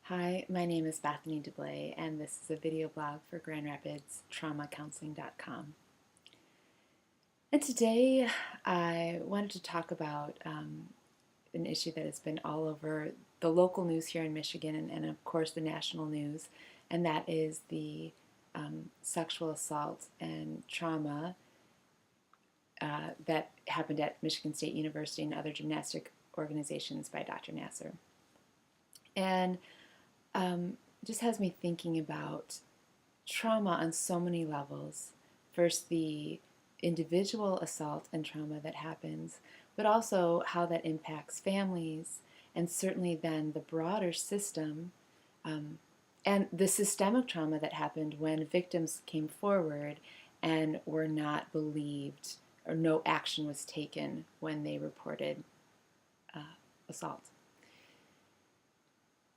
Hi, my name is Bethany DeBlay, and this is a video blog for Grand Rapids TraumaCounseling.com. And today I wanted to talk about an issue that has been all over the local news here in Michigan and of course, the national news, and that is the sexual assault and trauma that happened at Michigan State University and other gymnastic organizations by Dr. Nassar. And just has me thinking about trauma on so many levels. First, the individual assault and trauma that happens, but also how that impacts families, and certainly then the broader system, and the systemic trauma that happened when victims came forward and were not believed or no action was taken when they reported assault.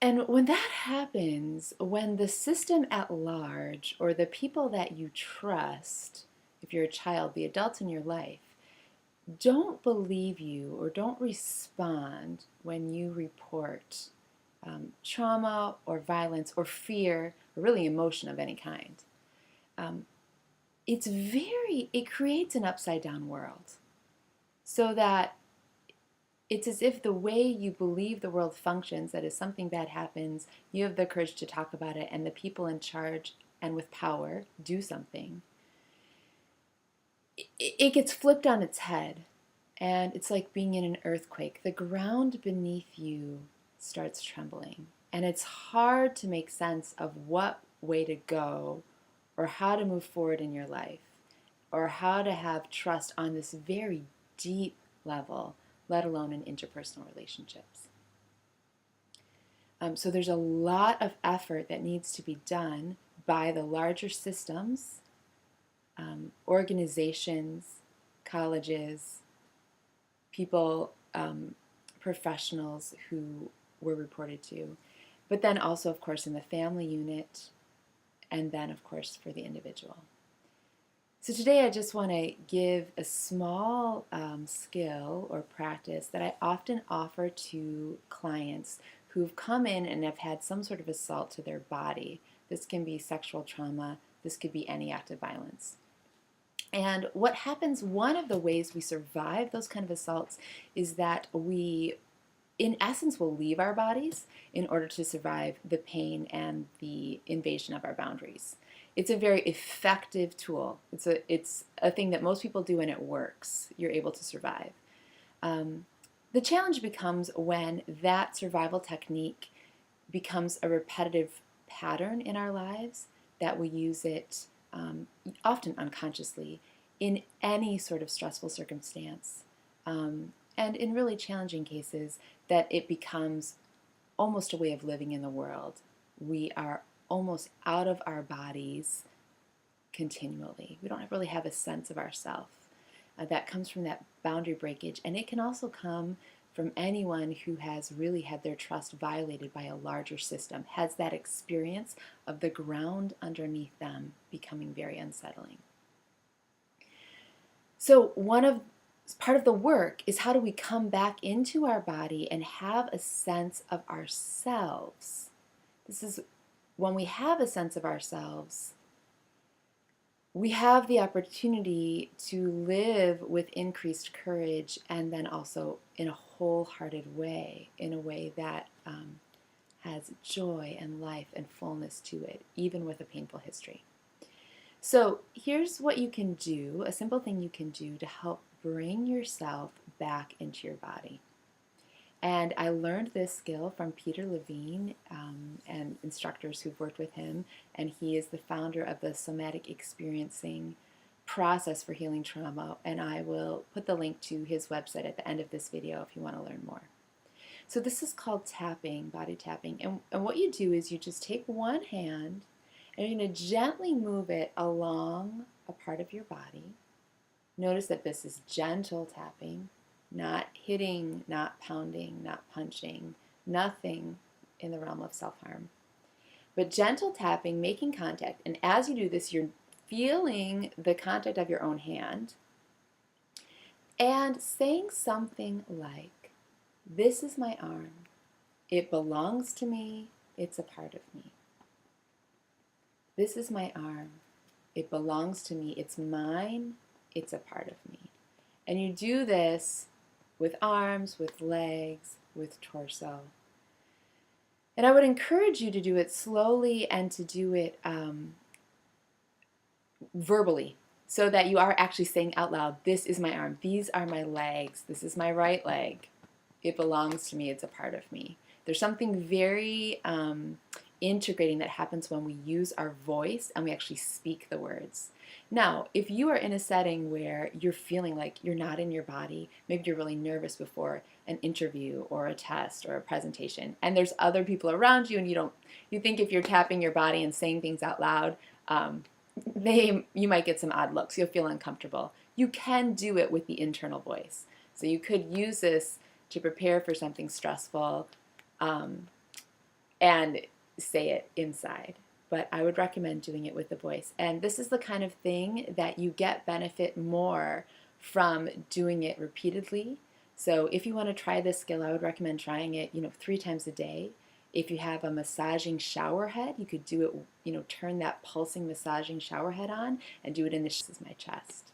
And when that happens, when the system at large, or the people that you trust, if you're a child, the adults in your life, don't believe you or don't respond when you report trauma or violence or fear, or really emotion of any kind, it creates an upside down world. So that it's as if the way you believe the world functions, that if something bad happens, you have the courage to talk about it, and the people in charge and with power do something. It gets flipped on its head, and it's like being in an earthquake. The ground beneath you starts trembling, and it's hard to make sense of what way to go or how to move forward in your life or how to have trust on this very deep level, let alone in interpersonal relationships. So there's a lot of effort that needs to be done by the larger systems, organizations, colleges, people, professionals who were reported to, but then also, of course, in the family unit, and then, of course, for the individual. So today I just want to give a small skill or practice that I often offer to clients who've come in and have had some sort of assault to their body. This can be sexual trauma. This could be any act of violence. And what happens, one of the ways we survive those kind of assaults is that we, in essence, will leave our bodies in order to survive the pain and the invasion of our boundaries. It's a very effective tool. It's a thing that most people do and it works. You're able to survive. The challenge becomes when that survival technique becomes a repetitive pattern in our lives, that we use it often unconsciously in any sort of stressful circumstance. And in really challenging cases, that it becomes almost a way of living in the world. We are almost out of our bodies continually. We don't really have a sense of ourself. That comes from that boundary breakage, and it can also come from anyone who has really had their trust violated by a larger system, has that experience of the ground underneath them becoming very unsettling. So part of the work is, how do we come back into our body and have a sense of ourselves? This is when we have a sense of ourselves, we have the opportunity to live with increased courage, and then also in a wholehearted way, in a way that has joy and life and fullness to it, even with a painful history. So here's what you can do, a simple thing you can do to help bring yourself back into your body. And I learned this skill from Peter Levine and instructors who've worked with him, and he is the founder of the Somatic Experiencing process for healing trauma, and I will put the link to his website at the end of this video if you want to learn more. So this is called tapping, body tapping, and what you do is you just take one hand and you're going to gently move it along a part of your body. Notice that this is gentle tapping, not hitting, not pounding, not punching, nothing in the realm of self-harm. But gentle tapping, making contact, and as you do this, you're feeling the contact of your own hand and saying something like, "This is my arm. It belongs to me. It's a part of me. This is my arm. It belongs to me. It's mine. It's a part of me. And you do this with arms, with legs, with torso. And I would encourage you to do it slowly and to do it verbally, so that you are actually saying out loud, this is my arm, these are my legs, this is my right leg. It belongs to me, it's a part of me. There's something very integrating that happens when we use our voice and we actually speak the words. Now, if you are in a setting where you're feeling like you're not in your body, maybe you're really nervous before an interview or a test or a presentation, and there's other people around you, and you think if you're tapping your body and saying things out loud, you might get some odd looks. You'll feel uncomfortable. You can do it with the internal voice. So you could use this to prepare for something stressful and say it inside. But I would recommend doing it with the voice. And this is the kind of thing that you get benefit more from doing it repeatedly. So if you want to try this skill, I would recommend trying it, 3 times a day. If you have a massaging shower head, you could do it, turn that pulsing massaging shower head on and do it in this is my chest.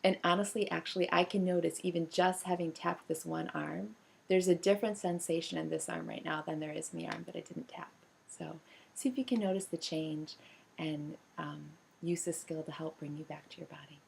And honestly, actually, I can notice even just having tapped this one arm, there's a different sensation in this arm right now than there is in the arm that I didn't tap. So see if you can notice the change and use this skill to help bring you back to your body.